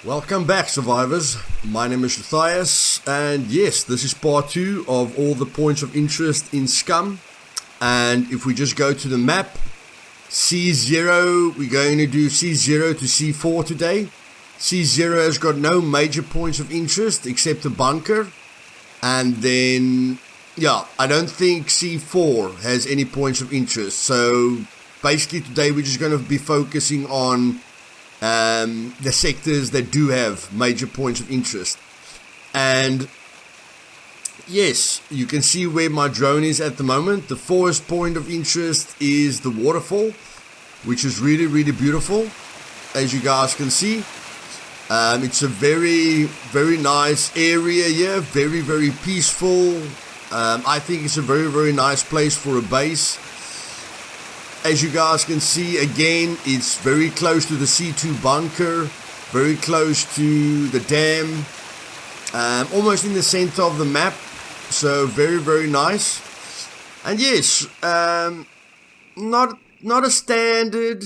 Welcome back, survivors. My name is Luthais, and yes, this is part 2 of all the points of interest in Scum. And if we just go to the map, C0, we're going to do C0 to C4 today. C0 has got no major points of interest except a bunker. And then, yeah, I don't think C4 has any points of interest. So basically today we're just going to be focusing on the sectors that do have major points of interest. And yes, you can see where my drone is at the moment. The first point of interest is the waterfall, which is really, really beautiful, as you guys can see. It's a very, very nice area here, very, very peaceful. I think it's a very, very nice place for a base. As you guys can see, again, it's very close to the C2 bunker, very close to the dam, almost in the center of the map, so very, very nice. And yes, not a standard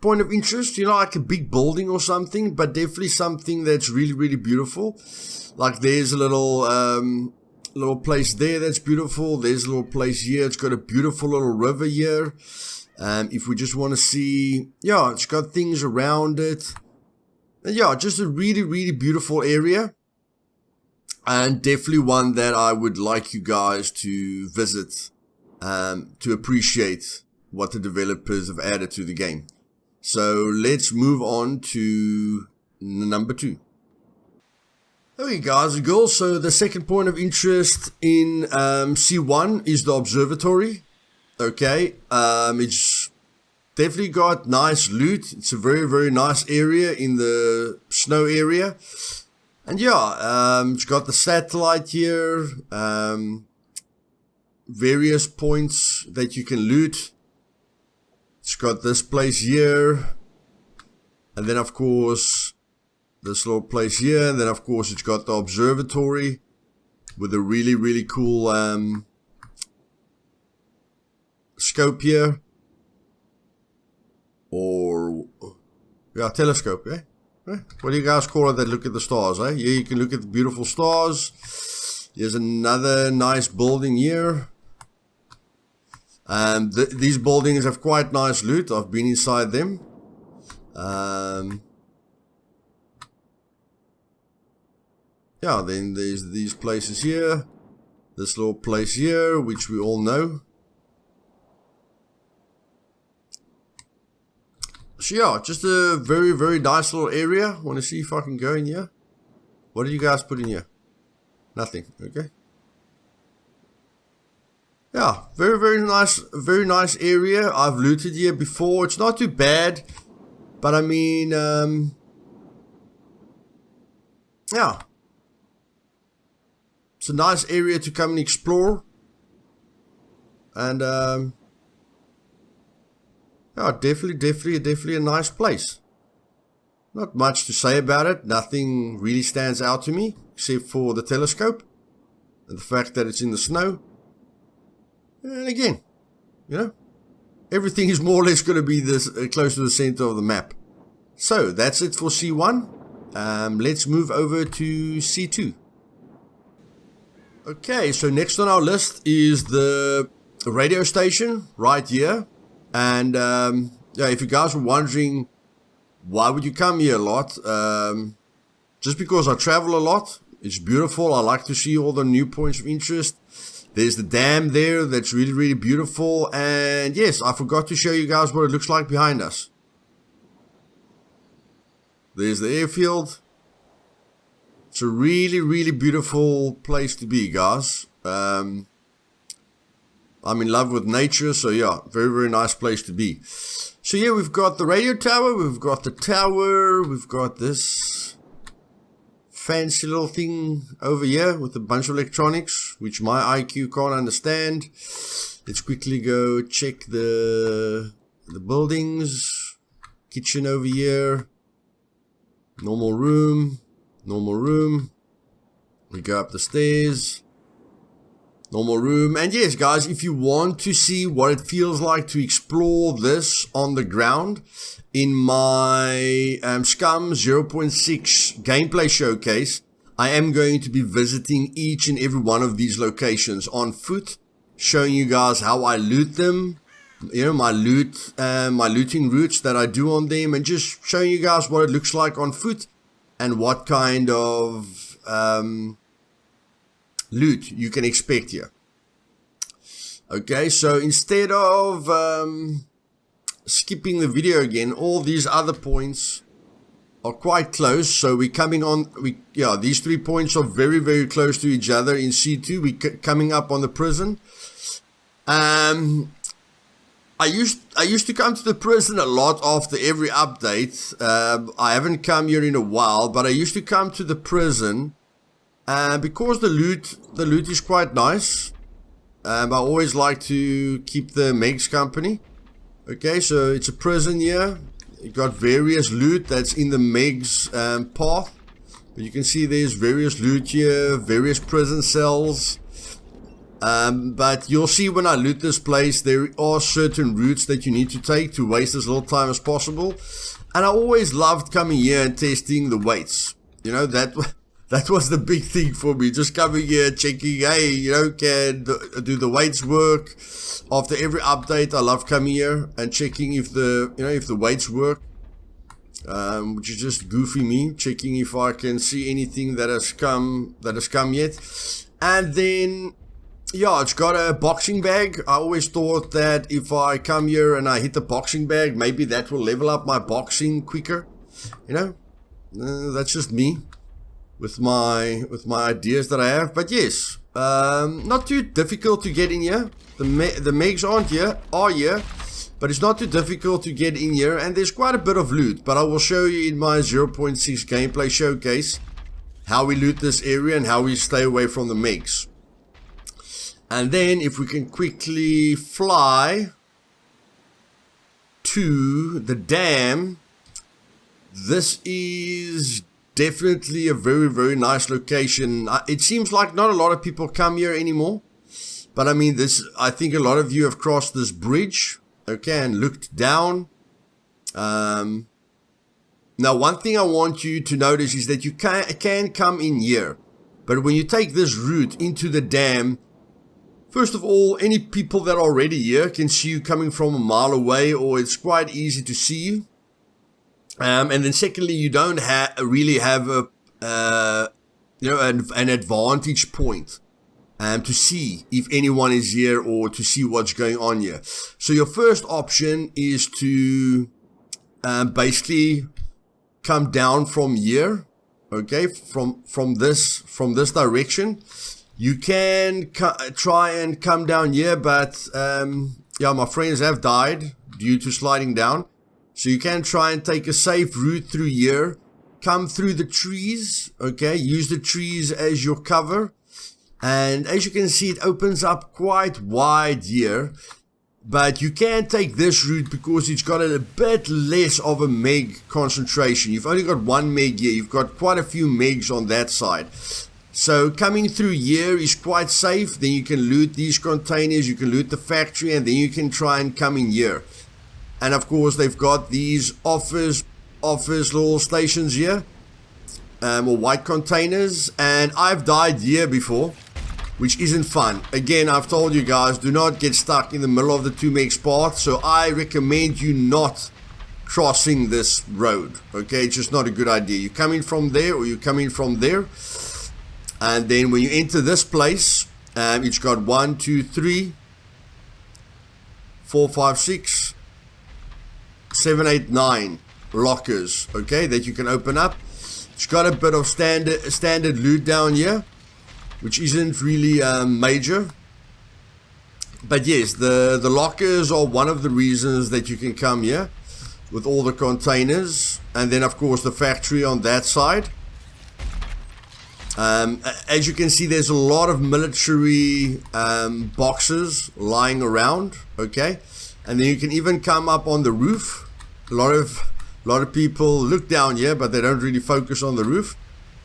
point of interest, like a big building or something, but definitely something that's really, really beautiful. Like there's a little place there that's beautiful. There's a little place here. It's got a beautiful little river here. If we just want to see, yeah, it's got things around it. And yeah, just a really, really beautiful area. And definitely one that I would like you guys to visit, to appreciate what the developers have added to the game. So let's move on to number 2. Okay, guys and girls, so the second point of interest in C1 is the Observatory. Okay, it's definitely got nice loot. It's a very, very nice area in the snow area. And yeah, it's got the satellite here, various points that you can loot. It's got this place here, and then of course this little place here, and then of course it's got the observatory with a really, really cool scope here, or yeah, telescope, eh? What do you guys call it that look at the stars, eh? Yeah, you can look at the beautiful stars. There's another nice building here. These buildings have quite nice loot. I've been inside them. Yeah, then there's these places here. This little place here, which we all know. So yeah, just a very, very nice little area. Want to see if I can go in here? What did you guys put in here? Nothing, okay. Yeah, very, very nice area. I've looted here before. It's not too bad, but I mean, yeah. It's a nice area to come and explore. And, yeah, definitely a nice place. Not much to say about it. Nothing really stands out to me, except for the telescope and the fact that it's in the snow. And again, everything is more or less going to be this close to the center of the map. So that's it for C1. Let's move over to C2. Okay, so next on our list is the radio station right here. And yeah, if you guys were wondering why would you come here a lot, just because I travel a lot. It's beautiful. I like to see all the new points of interest. There's the dam there that's really, really beautiful. And yes, I forgot to show you guys what it looks like behind us. There's the airfield. It's a really, really beautiful place to be, guys. I'm in love with nature, so yeah, very, very nice place to be. So yeah, we've got the radio tower, we've got the tower, we've got this fancy little thing over here with a bunch of electronics, which my IQ can't understand. Let's quickly go check the buildings. Kitchen over here. Normal room. We go up the stairs. Normal room. And yes, guys, if you want to see what it feels like to explore this on the ground, in my Scum 0.6 gameplay showcase, I am going to be visiting each and every one of these locations on foot, showing you guys how I loot them, you know, my looting routes that I do on them, and just showing you guys what it looks like on foot and what kind of loot you can expect here. Okay, so instead of skipping the video again, all these other points are quite close. So we're coming on, these 3 points are very, very close to each other in C2. We're coming up on the prison. I used to come to the prison a lot after every update. I haven't come here in a while, but I used to come to the prison because the loot is quite nice. I always like to keep the Megs company. Okay, so it's a prison here. You got various loot that's in the Megs path. But you can see there's various loot here, various prison cells. But you'll see when I loot this place, there are certain routes that you need to take to waste as little time as possible. And I always loved coming here and testing the weights. You know, that was the big thing for me. Just coming here, checking, hey, you know, do the weights work? After every update, I love coming here and checking if the weights work. Which is just goofy me, checking if I can see anything that has come yet. And then, yeah, it's got a boxing bag. I always thought that if I come here and I hit the boxing bag, maybe that will level up my boxing quicker. You know, that's just me with my ideas that I have. But yes, not too difficult to get in here. The Megs are here, but it's not too difficult to get in here, and there's quite a bit of loot. But I will show you in my 0.6 gameplay showcase how we loot this area and how we stay away from the Megs. And then if we can quickly fly to the dam, this is definitely a very, very nice location. It seems like not a lot of people come here anymore. But I mean, I think a lot of you have crossed this bridge, okay, and looked down. Now, one thing I want you to notice is that you can come in here. But when you take this route into the dam, first of all, any people that are already here can see you coming from a mile away, or it's quite easy to see you. And then secondly, you don't really have an advantage point to see if anyone is here or to see what's going on here. So your first option is to basically come down from here, okay, from this direction. You can try and come down here, but yeah, my friends have died due to sliding down. So you can try and take a safe route through here, come through the trees, okay, use the trees as your cover. And as you can see, it opens up quite wide here. But you can take this route because it's got a bit less of a Meg concentration. You've only got one Meg here. You've got quite a few Megs on that side. So coming through here is quite safe. Then you can loot these containers, you can loot the factory, and then you can try and come in here. And of course, they've got these office little stations here, or white containers. And I've died here before, which isn't fun. Again, I've told you guys, do not get stuck in the middle of the 2 Megs path. So I recommend you not crossing this road. Okay, it's just not a good idea. You're coming from there, or you're coming from there. And then when you enter this place, it's got 1, 2, 3, 4, 5, 6, 7, 8, 9 lockers, okay, that you can open up. It's got a bit of standard loot down here, which isn't really major. But yes, the lockers are one of the reasons that you can come here with all the containers. And then of course the factory on that side. As you can see, there's a lot of military boxes lying around, okay, and then you can even come up on the roof. A lot of people look down here, but they don't really focus on the roof.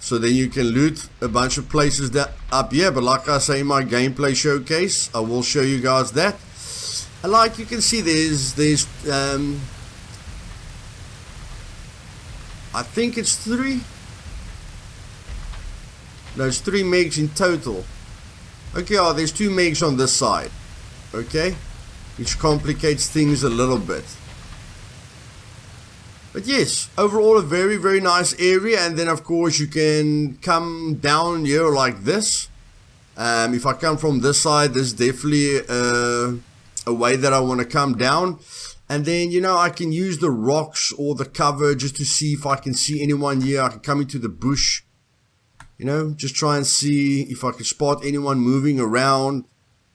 So then you can loot a bunch of places that up here. But like I say in my gameplay showcase, I will show you guys that. And like you can see, there's I think it's 3. No, it's 3 megs in total. Okay, there's 2 megs on this side. Okay, which complicates things a little bit. But yes, overall a very, very nice area. And then of course you can come down here like this. If I come from this side, there's definitely a way that I want to come down. And then, you know, I can use the rocks or the cover just to see if I can see anyone here. I can come into the bush, you know, just try and see if I can spot anyone moving around.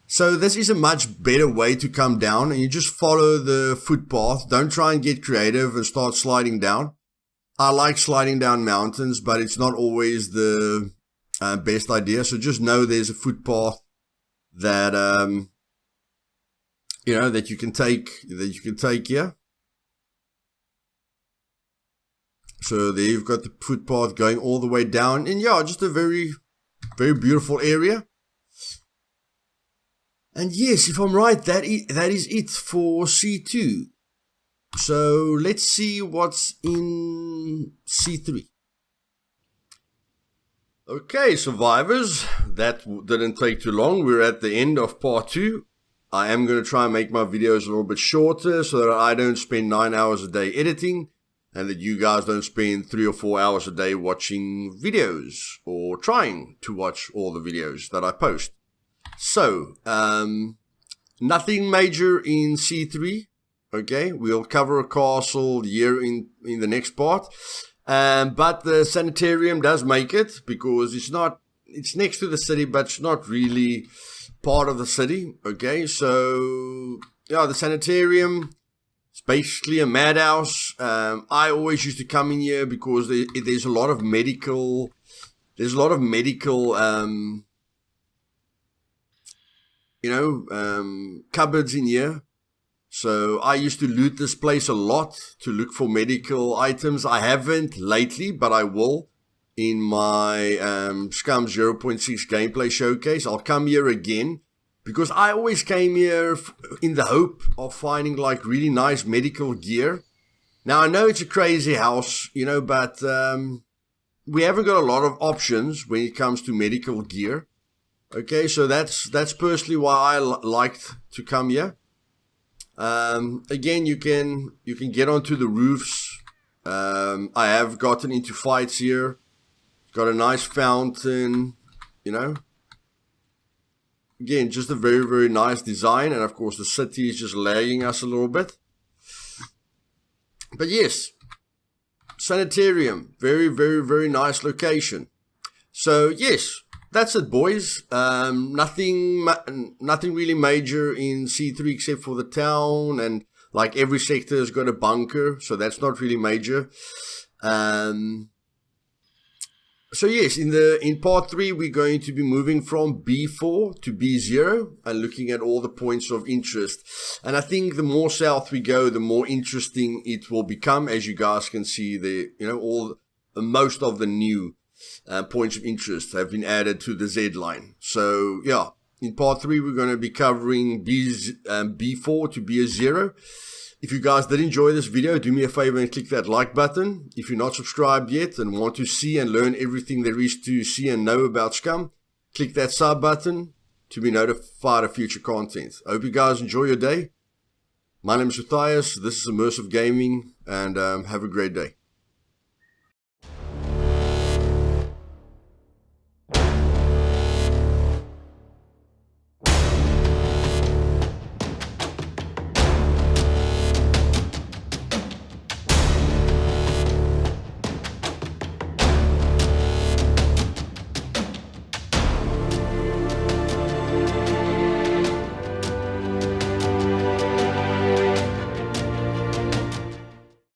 So this is a much better way to come down, and you just follow the footpath. Don't try and get creative and start sliding down. I like sliding down mountains, but it's not always the best idea. So just know there's a footpath that you know, that you can take here. So there you've got the footpath going all the way down, and yeah, just a very, very beautiful area. And yes, if I'm right, that is it for C2. So let's see what's in C3. Okay, survivors, that didn't take too long. We're at the end of part 2. I am going to try and make my videos a little bit shorter so that I don't spend 9 hours a day editing, and that you guys don't spend 3 or 4 hours a day watching videos or trying to watch all the videos that I post. So, nothing major in C3. Okay, we'll cover a castle here in the next part. But the Sanitarium does make it, because it's next to the city, but it's not really part of the city. Okay, so yeah, the Sanitarium, it's basically a madhouse. I always used to come in here because there's a lot of medical, cupboards in here. So I used to loot this place a lot to look for medical items. I haven't lately, but I will in my Scum 0.6 gameplay showcase. I'll come here again, because I always came here in the hope of finding like really nice medical gear. Now I know it's a crazy house, you know, but we haven't got a lot of options when it comes to medical gear. Okay, so that's personally why I liked to come here. Again, you can get onto the roofs. I have gotten into fights here. Got a nice fountain, you know. Again, just a very, very nice design. And of course the city is just lagging us a little bit. But yes, Sanitarium, very, very, very nice location. So yes, that's it, boys. Nothing really major in C3 except for the town, and like every sector has got a bunker, so that's not really major. So yes, in part 3 we're going to be moving from B4 to B0 and looking at all the points of interest. And I think the more south we go, the more interesting it will become. As you guys can see, most of the new points of interest have been added to the Z line. So yeah, in part 3 we're going to be covering B4 to B0. If you guys did enjoy this video, do me a favor and click that like button. If you're not subscribed yet and want to see and learn everything there is to see and know about Scum, click that sub button to be notified of future content. I hope you guys enjoy your day. My name is Luthais, this is Immersive Gaming, and have a great day.